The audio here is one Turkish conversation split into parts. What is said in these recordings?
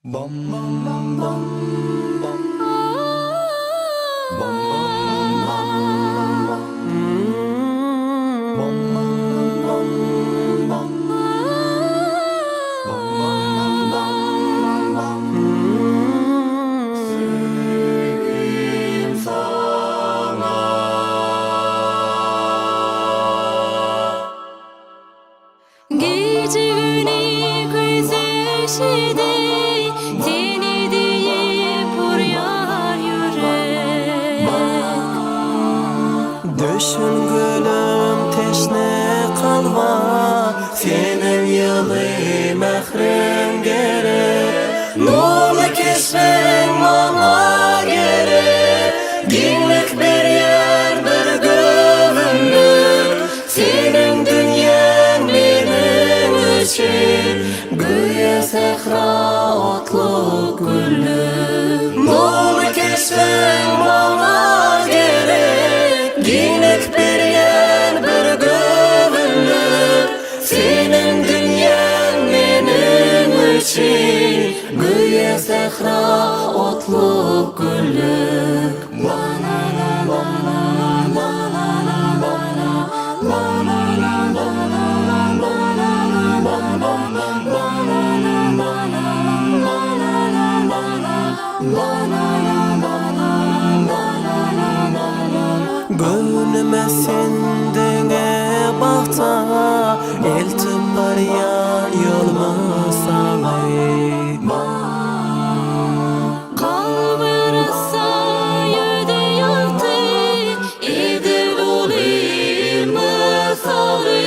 Bam bam bam bam bam bam bam bam bam bam seveyim sana. Gece güne gözyaşıdı seni deyip vuruyor yürek. Düşün gülüm teşne kalma, senin yılı mehrem gerek. Nolu kesmen bana gerek, dinlik bir yer bir gövünlük. Senin dünyan benim için, güya sehra otlu güllük. Nolu kesmen bana gerek, dinlik bir yer bir gövünlük. Senin dünyan benim için, güya sehra otlu güllük. Gönlüme sendine bakta, eltim var ya yoluma sağay. Kalbırsa yüde yaktı idil olayım mısalı.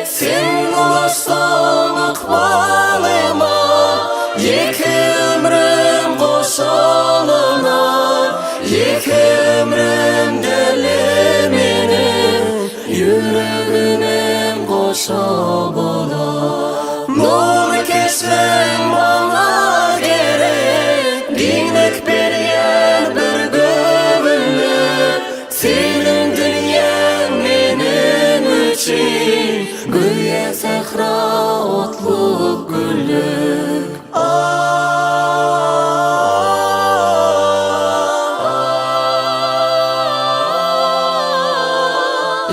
Sen ulaşsan akbalıma, yeki ömrüm koşalına. Yeki ömrüm deli benim, yüreğimim koşa bola. Nolu kesmen bana gerek, dinlik bir yer bir gövünlük. Senin dünyan benim için, güya sehra otlu güllük.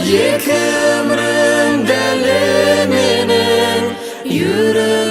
Yeki ömrüm deli benim, yüreğim